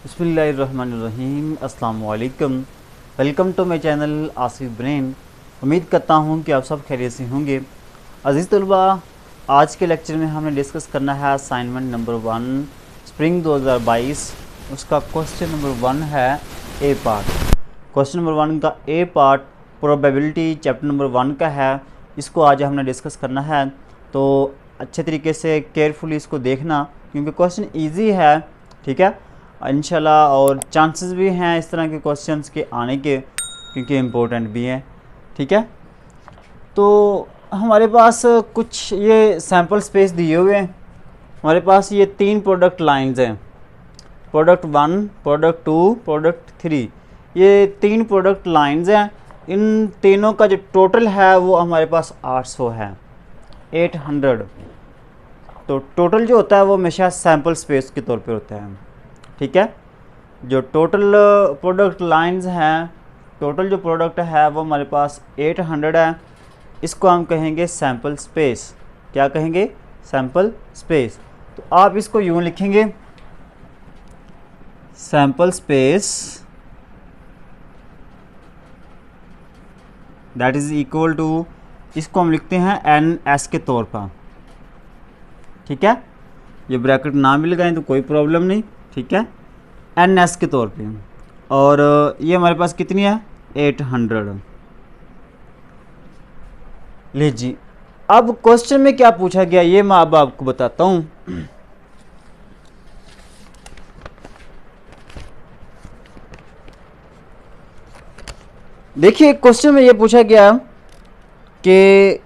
बिस्मिल्लाहिर्रहमानिर्रहीम। अस्सलाम वालेकुम। Welcome to my channel Asif brain. उम्मीद करता हूँ कि आप सब खैरियत से होंगे। अज़ीज़ तलबा, आज के लेक्चर में हमें डिस्कस करना है असाइनमेंट नंबर 1 स्प्रिंग 2022। उसका क्वेश्चन नंबर 1 है ए पार्ट। क्वेश्चन नंबर 1 का ए पार्ट प्रोबेबिलिटी चैप्टर नंबर 1 का है। इसको आज हमने डिस्कस करना है, तो अच्छे तरीके से केयरफुली इसको देखना, क्योंकि क्वेश्चन ईजी है। ठीक है इंशाल्लाह, और चांसेस भी हैं इस तरह के क्वेश्चंस के आने के, क्योंकि इम्पोर्टेंट भी हैं। ठीक है, तो हमारे पास कुछ ये सैम्पल स्पेस दिए हुए हैं। हमारे पास ये 3 प्रोडक्ट लाइंस हैं, प्रोडक्ट 1, प्रोडक्ट 2, प्रोडक्ट 3। ये 3 प्रोडक्ट लाइंस हैं। इन तीनों का जो टोटल है वो हमारे पास 800 है, 800। तो टोटल जो होता है वो हमेशा सैम्पल स्पेस के तौर पे होता है। ठीक है, जो टोटल प्रोडक्ट लाइंस हैं, टोटल जो प्रोडक्ट है वो हमारे पास 800 है। इसको हम कहेंगे सैम्पल स्पेस। क्या कहेंगे? Sample space. तो आप इसको यूँ लिखेंगे, sample space that is equal to, इसको हम लिखते हैं NS के तौर पर। ठीक है, ये ब्रैकेट ना भी लगाएं तो कोई प्रॉब्लम नहीं। ठीक है, NS के तौर पे। और ये हमारे पास कितनी है? 800। लीजिए, अब क्वेश्चन में क्या पूछा गया ये मैं अब आपको बताता हूँ। देखिए, क्वेश्चन में ये पूछा गया कि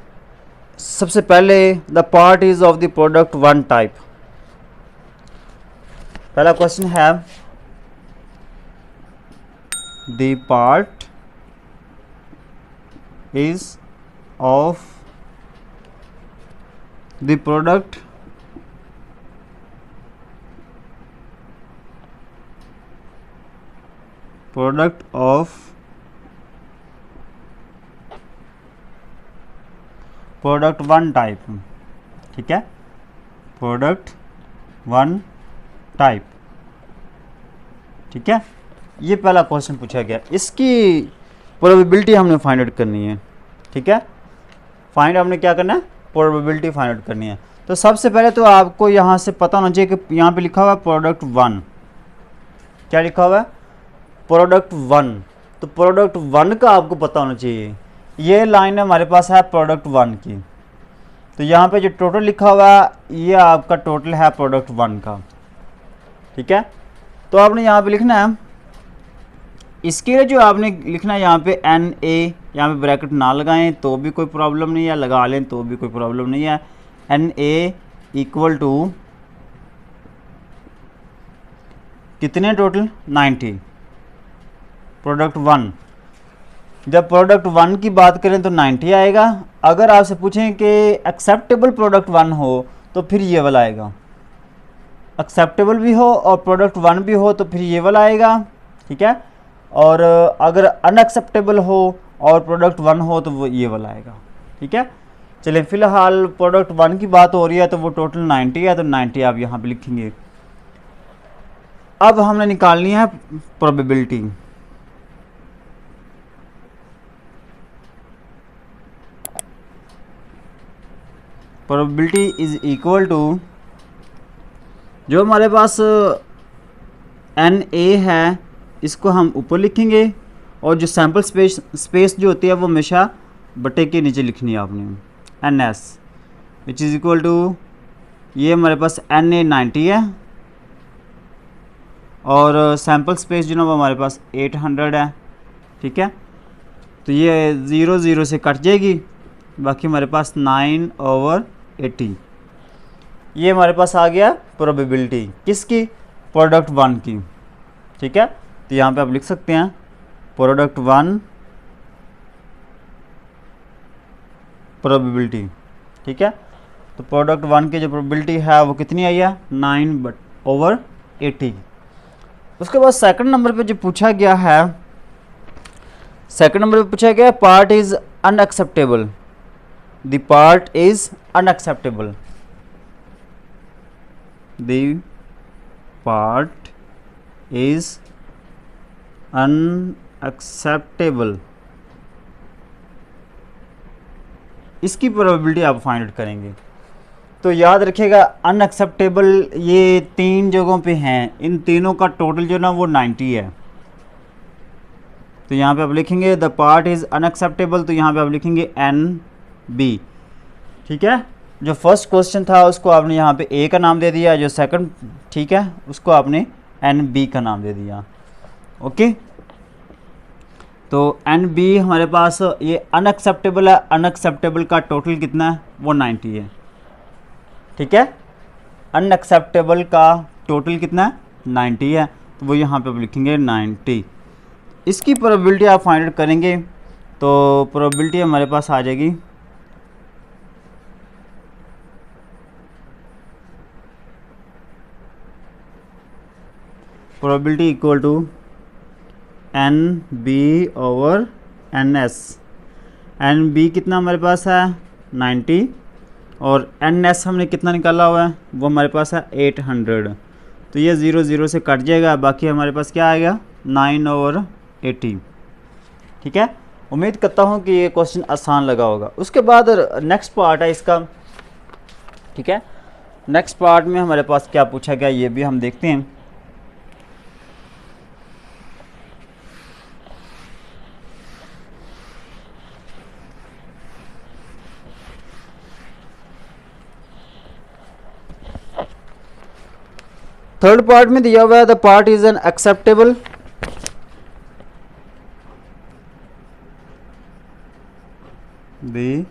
सबसे पहले the part is of the product 1 type. पहला क्वेश्चन है the part is of the product of product 1 type. ठीक है, प्रोडक्ट 1 टाइप। ठीक है, ये पहला क्वेश्चन पूछा गया। इसकी प्रोबेबिलिटी हमने फाइंड आउट करनी है। ठीक है, हमने क्या करना है? प्रोबेबिलिटी फाइंड आउट करनी है। तो सबसे पहले तो आपको यहाँ से पता होना चाहिए कि यहाँ पे लिखा हुआ है प्रोडक्ट 1। क्या लिखा हुआ है? प्रोडक्ट 1। तो प्रोडक्ट 1 का आपको पता होना चाहिए। ये लाइन हमारे पास है प्रोडक्ट 1 की। तो यहाँ पे जो टोटल लिखा हुआ है ये आपका टोटल है प्रोडक्ट 1 का। ठीक है, तो आपने यहाँ पे लिखना है, इसके लिए जो आपने लिखना है यहाँ पे NA, यहाँ पे ब्रैकेट ना लगाएं तो भी कोई प्रॉब्लम नहीं है, लगा लें तो भी कोई प्रॉब्लम नहीं है। NA इक्वल टू कितने टोटल? 90। प्रोडक्ट 1, जब प्रोडक्ट 1 की बात करें तो 90 आएगा। अगर आपसे पूछें कि एक्सेप्टेबल प्रोडक्ट 1 हो तो फिर ये वाला आएगा। एक्सेप्टेबल भी हो और प्रोडक्ट 1 भी हो तो फिर ये वाला आएगा। ठीक है, और अगर अनएक्सेप्टेबल हो और प्रोडक्ट 1 हो तो वो ये वाला आएगा। ठीक है, चलिए फिलहाल प्रोडक्ट 1 की बात हो रही है तो वो टोटल 90 है, तो 90 आप यहाँ पे लिखेंगे। अब हमने निकालनी है probability. Probability is equal to, जो हमारे पास NA है इसको हम ऊपर लिखेंगे, और जो सैम्पल स्पेस जो होती है वो हमेशा बटे के नीचे लिखनी है आपने, NS which is equal to, ये हमारे पास NA 90 है और सैम्पल स्पेस जो ना वो हमारे पास 800 है। ठीक है, तो ये 0 0 से कट जाएगी, बाकी हमारे पास 9/80। ये हमारे पास आ गया प्रोबेबिलिटी किसकी? प्रोडक्ट 1 की। ठीक है, तो यहाँ पे आप लिख सकते हैं प्रोडक्ट 1 प्रोबेबिलिटी। ठीक है, तो प्रोडक्ट 1 की जो प्रोबेबिलिटी है वो कितनी आई है? 9/80। उसके बाद सेकंड नंबर पे जो पूछा गया है, सेकंड नंबर पे पूछा गया part is unacceptable. The part is unacceptable. the part is unacceptable, इसकी प्रोबेबिलिटी आप फाइंड आउट करेंगे। तो याद रखिएगा अनएक्सेप्टेबल ये 3 जगहों पे हैं, इन तीनों का टोटल जो ना वो 90 है। तो यहाँ पे आप लिखेंगे द पार्ट इज़ अनएक्सेप्टेबल, तो यहाँ पे आप लिखेंगे NB। ठीक है, जो फर्स्ट क्वेश्चन था उसको आपने यहाँ पे A का नाम दे दिया, जो सेकंड ठीक है उसको आपने NB का नाम दे दिया। ओके, तो NB हमारे पास ये अनएक्सेप्टेबल है, अनएक्सेप्टेबल का टोटल कितना है वो 90 है। ठीक है, अनएक्सेप्टेबल का टोटल कितना है 90 है, तो वो यहाँ पे आप लिखेंगे 90। इसकी प्रोबेबिलिटी आप फाइंड आउट करेंगे, तो प्रोबेबिलिटी हमारे पास आ जाएगी probability equal to NB over NS। NB कितना हमारे पास है 90 और NS हमने कितना निकाला हुआ है वो हमारे पास है 800। तो ये 0 0 से कट जाएगा, बाकी हमारे पास क्या आएगा 9 ओवर 80। ठीक है, उम्मीद करता हूँ कि ये क्वेश्चन आसान लगा होगा। उसके बाद नेक्स्ट पार्ट है इसका। ठीक है, नेक्स्ट पार्ट में हमारे पास क्या पूछा गया ये भी हम देखते हैं। थर्ड पार्ट में दिया हुआ है the part is an acceptable, the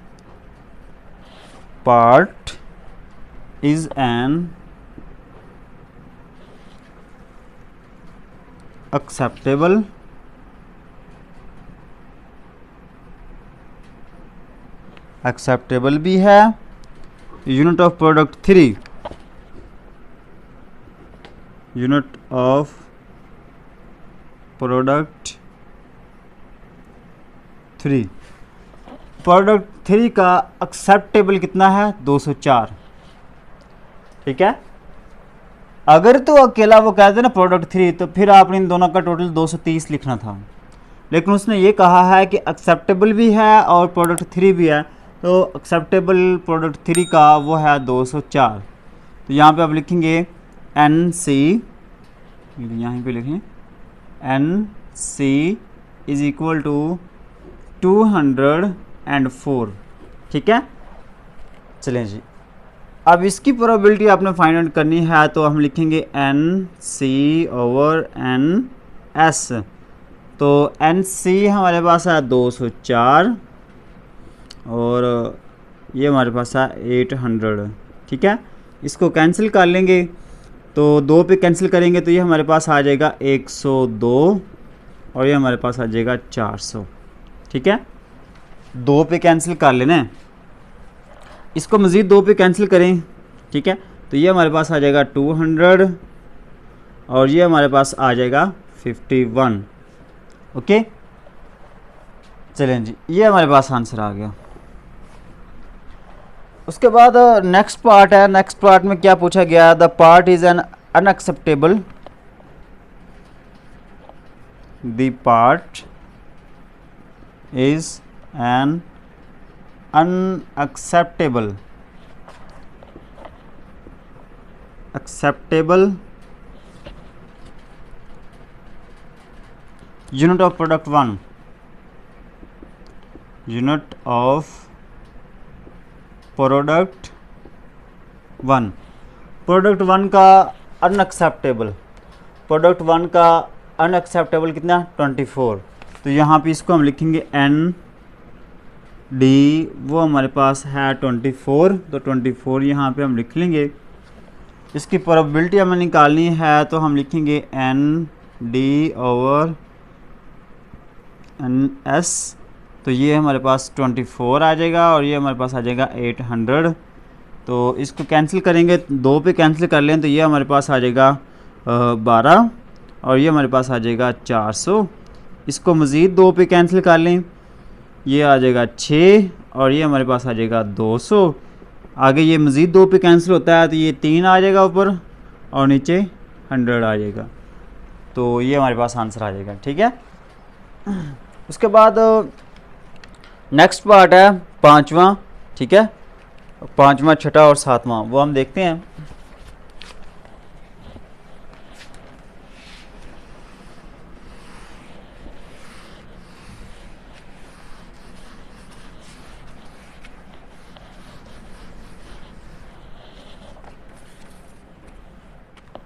part is an acceptable acceptable भी है। Unit of product 3, unit of product 3, product 3 का एक्सेप्टेबल कितना है 204। ठीक है, अगर तो अकेला वो कहते ना प्रोडक्ट 3 तो फिर आपने इन दोनों का टोटल 230 लिखना था, लेकिन उसने ये कहा है कि एक्सेप्टेबल भी है और प्रोडक्ट 3 भी है, तो एक्सेप्टेबल प्रोडक्ट 3 का वो है 204। तो यहाँ पे आप लिखेंगे NC, यहाँ पे लिखें NC इज इक्वल टू 204। ठीक है, चलें जी, अब इसकी प्रोबेबिलिटी आपने फाइंड आउट करनी है, तो हम लिखेंगे NC ओवर NS। तो NC हमारे पास है 204 और ये हमारे पास है 800। ठीक है, इसको कैंसिल कर लेंगे, तो 2 पे कैंसिल करेंगे तो ये हमारे पास आ जाएगा 102 और ये हमारे पास आ जाएगा 400। ठीक है, 2 पे कैंसिल कर लेना है, इसको मज़ीद 2 पे कैंसिल करें। ठीक है, तो ये हमारे पास आ जाएगा 200 और ये हमारे पास आ जाएगा 51। ओके, चलें जी, ये हमारे पास आंसर आ गया। उसके बाद नेक्स्ट पार्ट है। नेक्स्ट पार्ट में क्या पूछा गया, the part is an unacceptable, the part is an unacceptable acceptable unit of product 1, unit of product 1, product 1 का अनएक्सेप्टेबल, प्रोडक्ट 1 का अनएक्सेप्टेबल कितना 24। तो यहाँ पे इसको हम लिखेंगे ND, वो हमारे पास है 24, तो 24 यहाँ पे हम लिख लेंगे। इसकी प्रोबेबिलिटी हमें निकालनी है, तो हम लिखेंगे ND ओवर NS। तो ये हमारे पास 24 आ जाएगा और ये हमारे पास आ जाएगा 800। तो इसको कैंसिल करेंगे, 2 पे कैंसिल कर लें तो ये हमारे पास आ जाएगा 12 और ये हमारे पास आ जाएगा 400। इसको मज़ीद 2 पे कैंसिल कर लें, ये आ जाएगा 6 और ये हमारे पास आ जाएगा 200। आगे ये मज़ीद 2 पे कैंसिल होता है तो ये 3 आ जाएगा ऊपर और नीचे 100 आ जाएगा। तो ये हमारे पास आंसर आ जाएगा। ठीक है, उसके बाद नेक्स्ट पार्ट है पाँचवा। ठीक है, पाँचवा, छठा और सातवां वो हम देखते हैं।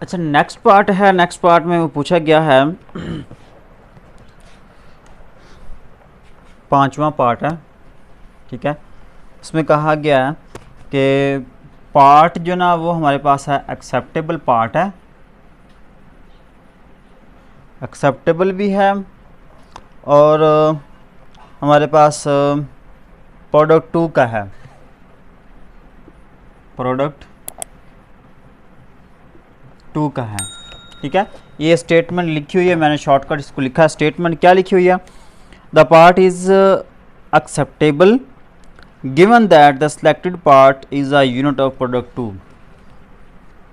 अच्छा, नेक्स्ट पार्ट है, नेक्स्ट पार्ट में वो पूछा गया है, पांचवा पार्ट है। ठीक है, उसमें कहा गया है कि पार्ट जो ना वो हमारे पास है एक्सेप्टेबल पार्ट है, एक्सेप्टेबल भी है, और हमारे पास प्रोडक्ट 2 का है, प्रोडक्ट 2 का है। ठीक है, ये स्टेटमेंट लिखी हुई है, मैंने शॉर्टकट इसको लिखा है। स्टेटमेंट क्या लिखी हुई है? The part is acceptable given that the selected part is a unit of product 2।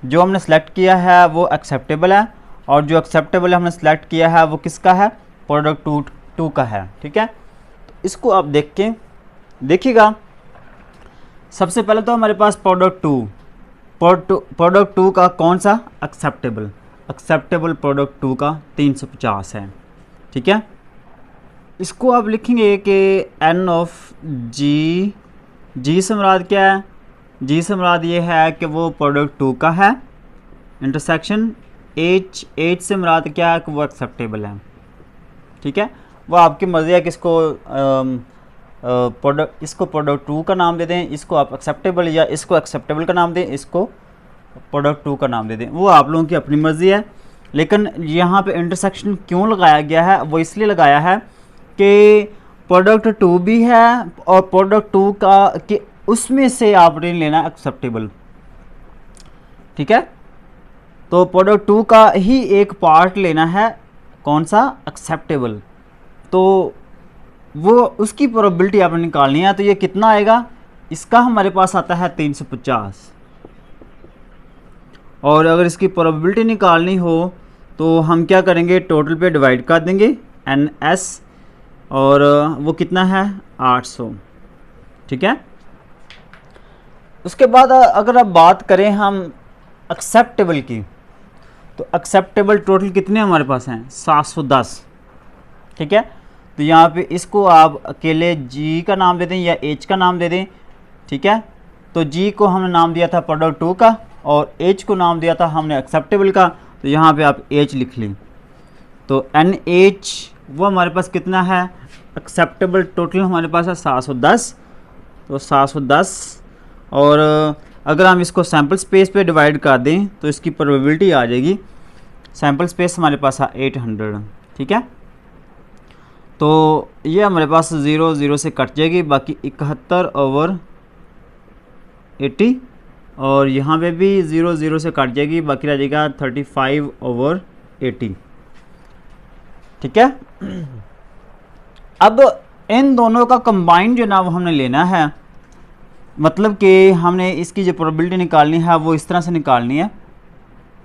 जो हमने सेलेक्ट किया है वो एक्सेप्टेबल है, और जो एक्सेप्टेबल हमने सेलेक्ट किया है वो किसका है? प्रोडक्ट 2 का है। ठीक है, तो इसको आप देख के देखिएगा। सबसे पहले तो हमारे पास प्रोडक्ट 2 का कौन सा? एक्सेप्टेबल, एक्सेप्टेबल प्रोडक्ट 2 का 350 है। ठीक है, इसको आप लिखेंगे कि एन ऑफ जी से मुराद क्या है? जी से मुराद ये है कि वो प्रोडक्ट 2 का है, इंटरसेक्शन एच से मुराद क्या है कि वो एक्सेप्टेबल है। ठीक है, वो आपकी मर्ज़ी है कि इसको प्रोडक्ट 2 का नाम दे दें, इसको आप एक्सेप्टेबल, या इसको एक्सेप्टेबल का नाम दें, इसको प्रोडक्ट 2 का नाम दे दें, वो आप लोगों की अपनी मर्ज़ी है। लेकिन यहाँ पे इंटरसेक्शन क्यों लगाया गया है? वो इसलिए लगाया है कि प्रोडक्ट 2 भी है, और प्रोडक्ट 2 का कि उसमें से आपने लेना एक्सेप्टेबल। ठीक है, तो प्रोडक्ट 2 का ही एक पार्ट लेना है, कौन सा? एक्सेप्टेबल। तो वो उसकी प्रोबेबिलिटी आपने निकालनी है। तो ये कितना आएगा? इसका हमारे पास आता है 350, और अगर इसकी प्रोबेबिलिटी निकालनी हो तो हम क्या करेंगे? टोटल पे डिवाइड कर देंगे NS, और वो कितना है? 800। ठीक है, उसके बाद अगर अब बात करें हम एक्सेप्टेबल की, तो एक्सेप्टेबल टोटल कितने हमारे पास हैं? 710। ठीक है, तो यहाँ पे इसको आप अकेले G का नाम दे दें या H का नाम दे दें। ठीक है, तो G को हमने नाम दिया था प्रोडक्ट 2 का, और H को नाम दिया था हमने एक्सेप्टेबल का, तो यहाँ पे आप H लिख लें। तो NH वो हमारे पास कितना है? एक्सेप्टेबल टोटल हमारे पास है 710, तो 710, और अगर हम इसको सैम्पल स्पेस पे डिवाइड कर दें तो इसकी प्रोबेबिलिटी आ जाएगी, सैम्पल स्पेस हमारे पास है 800। ठीक है, तो ये हमारे पास 0 से कट जाएगी, बाकी 71/80, और यहाँ पे भी 0 से कट जाएगी, बाकी रह जाएगा 35/80। ठीक है, अब इन दोनों का कंबाइन जो ना वो हमने लेना है, मतलब कि हमने इसकी जो प्रोबेबिलिटी निकालनी है वो इस तरह से निकालनी है।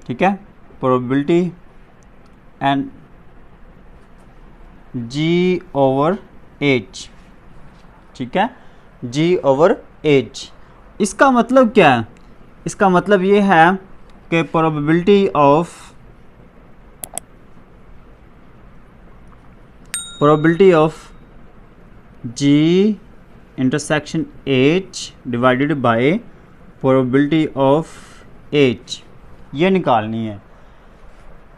ठीक है, प्रोबेबिलिटी एंड G/H। ठीक है, G/H। इसका मतलब क्या है? इसका मतलब ये है कि probability of G intersection H divided by probability of H, ये निकालनी है।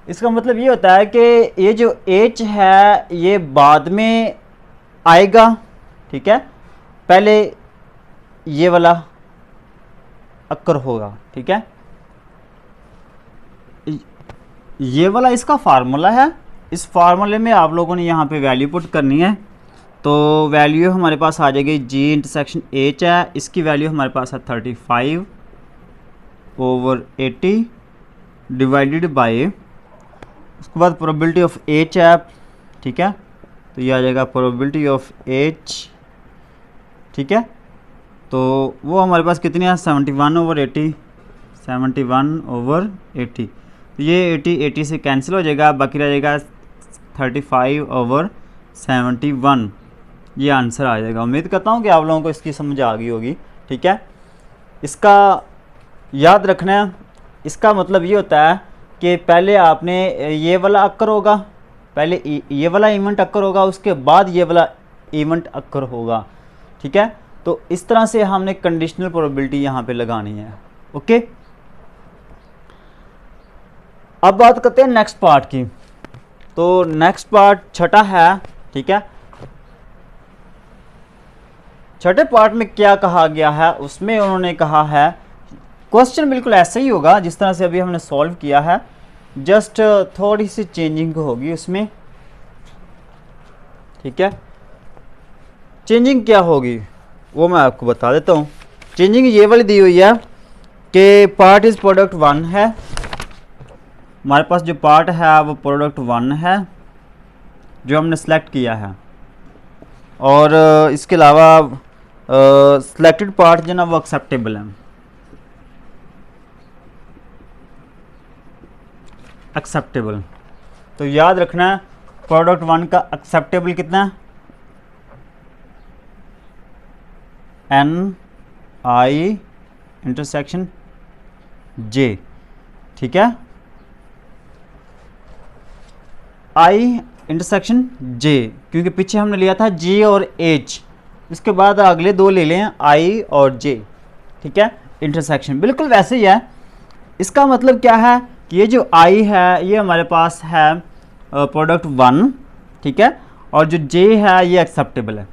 इसका मतलब ये होता है कि ये जो H है ये बाद में आएगा। ठीक है, पहले ये वाला अक्कर होगा। ठीक है, ये वाला इसका फार्मूला है, इस फार्मूले में आप लोगों ने यहाँ पे वैल्यू पुट करनी है। तो वैल्यू हमारे पास आ जाएगी G इंटरसेक्शन H है, इसकी वैल्यू हमारे पास है 35/80 डिवाइडेड बाय, उसके बाद प्रोबेबिलिटी ऑफ H है। ठीक है, तो ये आ जाएगा प्रोबेबिलिटी ऑफ H। ठीक है, तो वो हमारे पास कितनी है? 71/80, 71/80। तो ये 80 से कैंसिल हो जाएगा, बाकी रह जाएगा 35/71। ये आंसर आ जाएगा। उम्मीद करता हूँ कि आप लोगों को इसकी समझ आ गई होगी। ठीक है, इसका याद रखना है, इसका मतलब ये होता है कि पहले आपने ये वाला अक्कर होगा, पहले ये वाला इवेंट अक्कर होगा, उसके बाद ये वाला इवेंट अक्कर होगा। ठीक है, तो इस तरह से हमने कंडीशनल प्रोबेबिलिटी यहाँ पे लगानी है। ओके, अब बात करते हैं नेक्स्ट पार्ट की। तो नेक्स्ट पार्ट छठा है। ठीक है, छठे पार्ट में क्या कहा गया है, उसमें उन्होंने कहा है, क्वेश्चन बिल्कुल ऐसा ही होगा जिस तरह से अभी हमने सॉल्व किया है, जस्ट थोड़ी सी चेंजिंग होगी उसमें। ठीक है, चेंजिंग क्या होगी वो मैं आपको बता देता हूँ। चेंजिंग ये वाली दी हुई है कि पार्ट इज प्रोडक्ट 1 है, हमारे पास जो पार्ट है वो प्रोडक्ट 1 है जो हमने सेलेक्ट किया है, और इसके अलावा सिलेक्टेड पार्ट जो ना वो एक्सेप्टेबल है। एक्सेप्टेबल, तो याद रखना है प्रोडक्ट 1 का एक्सेप्टेबल कितना है, NI इंटरसेक्शन J। ठीक है, I इंटरसेक्शन J, क्योंकि पीछे हमने लिया था G और H, इसके बाद अगले दो ले लें I और J। ठीक है, इंटरसेक्शन बिल्कुल वैसे ही है। इसका मतलब क्या है कि ये जो I है ये हमारे पास है प्रोडक्ट 1। ठीक है, और जो J है ये एक्सेप्टेबल है।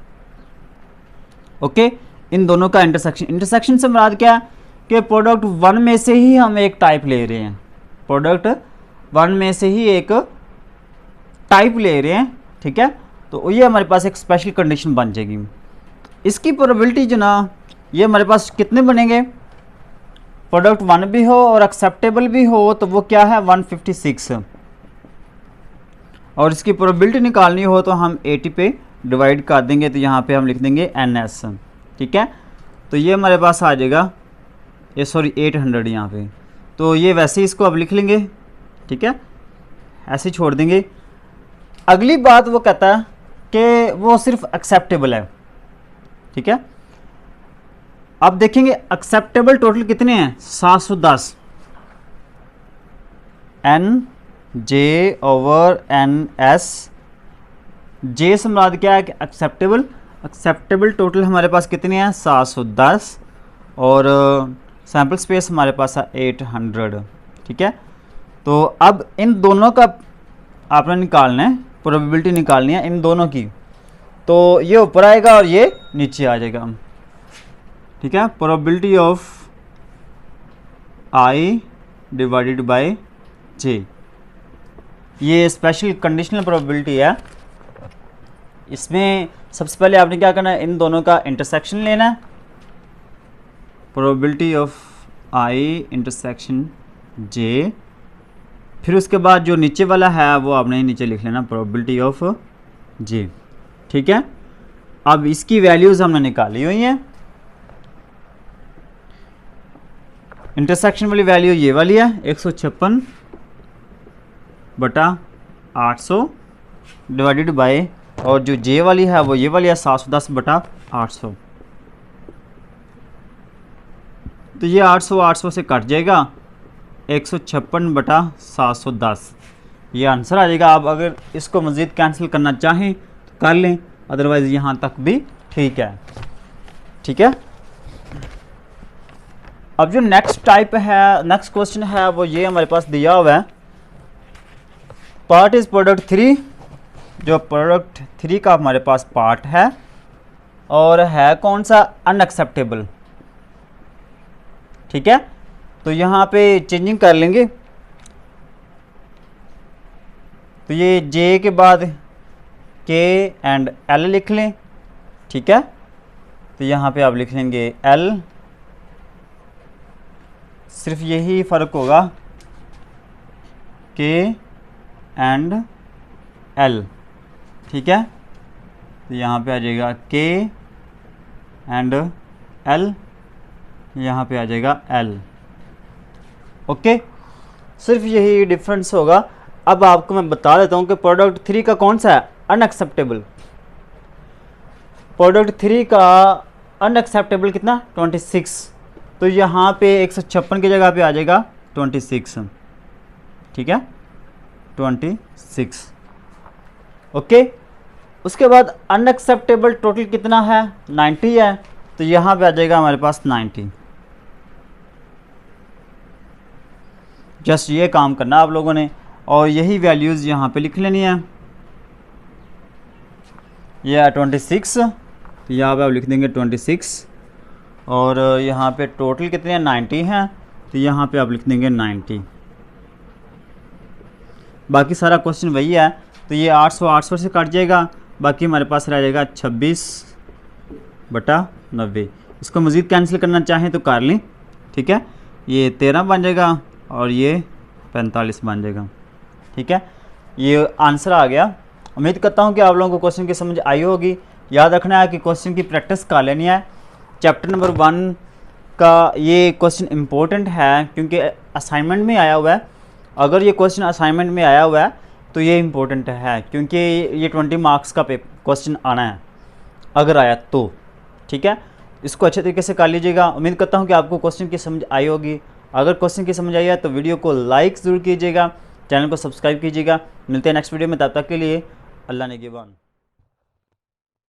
ओके, इन दोनों का इंटरसेक्शन, इंटरसेक्शन से मुराद क्या है कि प्रोडक्ट 1 में से ही हम एक टाइप ले रहे हैं, प्रोडक्ट 1 में से ही एक टाइप ले रहे हैं। ठीक है, तो ये हमारे पास एक स्पेशल कंडीशन बन जाएगी। इसकी प्रोबेबिलिटी जो ना ये हमारे पास कितने बनेंगे, प्रोडक्ट 1 भी हो और एक्सेप्टेबल भी हो तो वो क्या है 156, और इसकी प्रोबेबिलिटी निकालनी हो तो हम 80 पे डिवाइड कर देंगे, तो यहाँ पे हम लिख देंगे NS। ठीक है, तो ये हमारे पास आ जाएगा, ये सॉरी 800 यहाँ पे, तो ये वैसे ही इसको अब लिख लेंगे। ठीक है, ऐसे ही छोड़ देंगे। अगली बात वो कहता है कि वो सिर्फ एक्सेप्टेबल है। ठीक है, अब देखेंगे एक्सेप्टेबल टोटल कितने हैं, 710, NJ/NS। J से मुराद क्या है कि एक्सेप्टेबल, एक्सेप्टेबल टोटल हमारे पास कितने हैं 710, और सैम्पल स्पेस हमारे पास है 800। ठीक है, तो अब इन दोनों का आपने निकालना है, प्रोबेबिलिटी निकालनी है इन दोनों की, तो ये ऊपर आएगा और ये नीचे आ जाएगा। ठीक है, probability of I divided by J, ये स्पेशल कंडीशनल प्रोबेबिलिटी है। इसमें सबसे पहले आपने क्या करना है, इन दोनों का इंटरसेक्शन लेना है, probability of I intersection J, फिर उसके बाद जो नीचे वाला है वो आपने नीचे लिख लेना, प्रोबेबिलिटी ऑफ J। ठीक है, अब इसकी वैल्यूज़ हमने निकाली हुई हैं। इंटरसेक्शन वाली वैल्यू ये वाली है 156/800 डिवाइडेड बाय, और जो J वाली है वो ये वाली है 710/800। तो ये 800 से कट जाएगा, 156/710, ये आंसर आ जाएगा। आप अगर इसको मज़ीद कैंसिल करना चाहें तो कर लें, अदरवाइज़ यहाँ तक भी ठीक है। ठीक है, अब जो नेक्स्ट टाइप है, नेक्स्ट क्वेश्चन है वो ये हमारे पास दिया हुआ है, पार्ट इज प्रोडक्ट 3, जो प्रोडक्ट 3 का हमारे पास पार्ट है, और है कौन सा, अनएक्सेप्टेबल। ठीक है, तो यहाँ पे चेंजिंग कर लेंगे, तो ये J के बाद K एंड L लिख लें। ठीक है, तो यहाँ पे आप लिख लेंगे L, सिर्फ यही फ़र्क होगा K एंड L। ठीक है, तो यहाँ पे आ जाएगा K एंड L, यहाँ पे आ जाएगा L। ओके, सिर्फ यही डिफरेंस होगा। अब आपको मैं बता देता हूँ कि प्रोडक्ट 3 का कौन सा है, अनएक्सेप्टेबल। प्रोडक्ट 3 का अनएक्सेप्टेबल कितना, 26। तो यहाँ पे 156 की जगह पे आ जाएगा 26, ठीक है, 26। ओके, उसके बाद अनएक्सेप्टेबल टोटल कितना है, 90 है, तो यहाँ पे आ जाएगा हमारे पास 90। जस्ट ये काम करना आप लोगों ने, और यही वैल्यूज़ यहाँ पे लिख लेनी है। ये है 26, तो यहाँ पे आप लिख देंगे 26, और यहाँ पे टोटल कितने हैं, 90 हैं, तो यहाँ पे आप लिख देंगे 90। बाकी सारा क्वेश्चन वही है, तो ये 800 से कट जाएगा, बाकी हमारे पास रह जाएगा 26/90। इसको मज़ीद कैंसिल करना चाहें तो कर लें, ठीक है, ये 13 बन जाएगा और ये 45 बन जाएगा, ठीक है। ये आंसर आ गया। उम्मीद करता हूँ कि आप लोगों को क्वेश्चन की समझ आई होगी। याद रखना है कि क्वेश्चन की प्रैक्टिस कर लेनी है। चैप्टर नंबर 1 का ये क्वेश्चन इम्पोर्टेंट है क्योंकि असाइनमेंट में आया हुआ है। अगर ये क्वेश्चन असाइनमेंट में आया हुआ है तो ये इम्पोर्टेंट है, क्योंकि ये 20 मार्क्स का क्वेश्चन आना है अगर आया तो, ठीक है। इसको अच्छे तरीके से कर लीजिएगा। उम्मीद करता हूँ कि आपको क्वेश्चन की समझ आई होगी। अगर क्वेश्चन की समझ आई है तो वीडियो को लाइक ज़रूर कीजिएगा, चैनल को सब्सक्राइब कीजिएगा। मिलते हैं नेक्स्ट वीडियो में, तब तक के लिए अल्लाह निगहबान।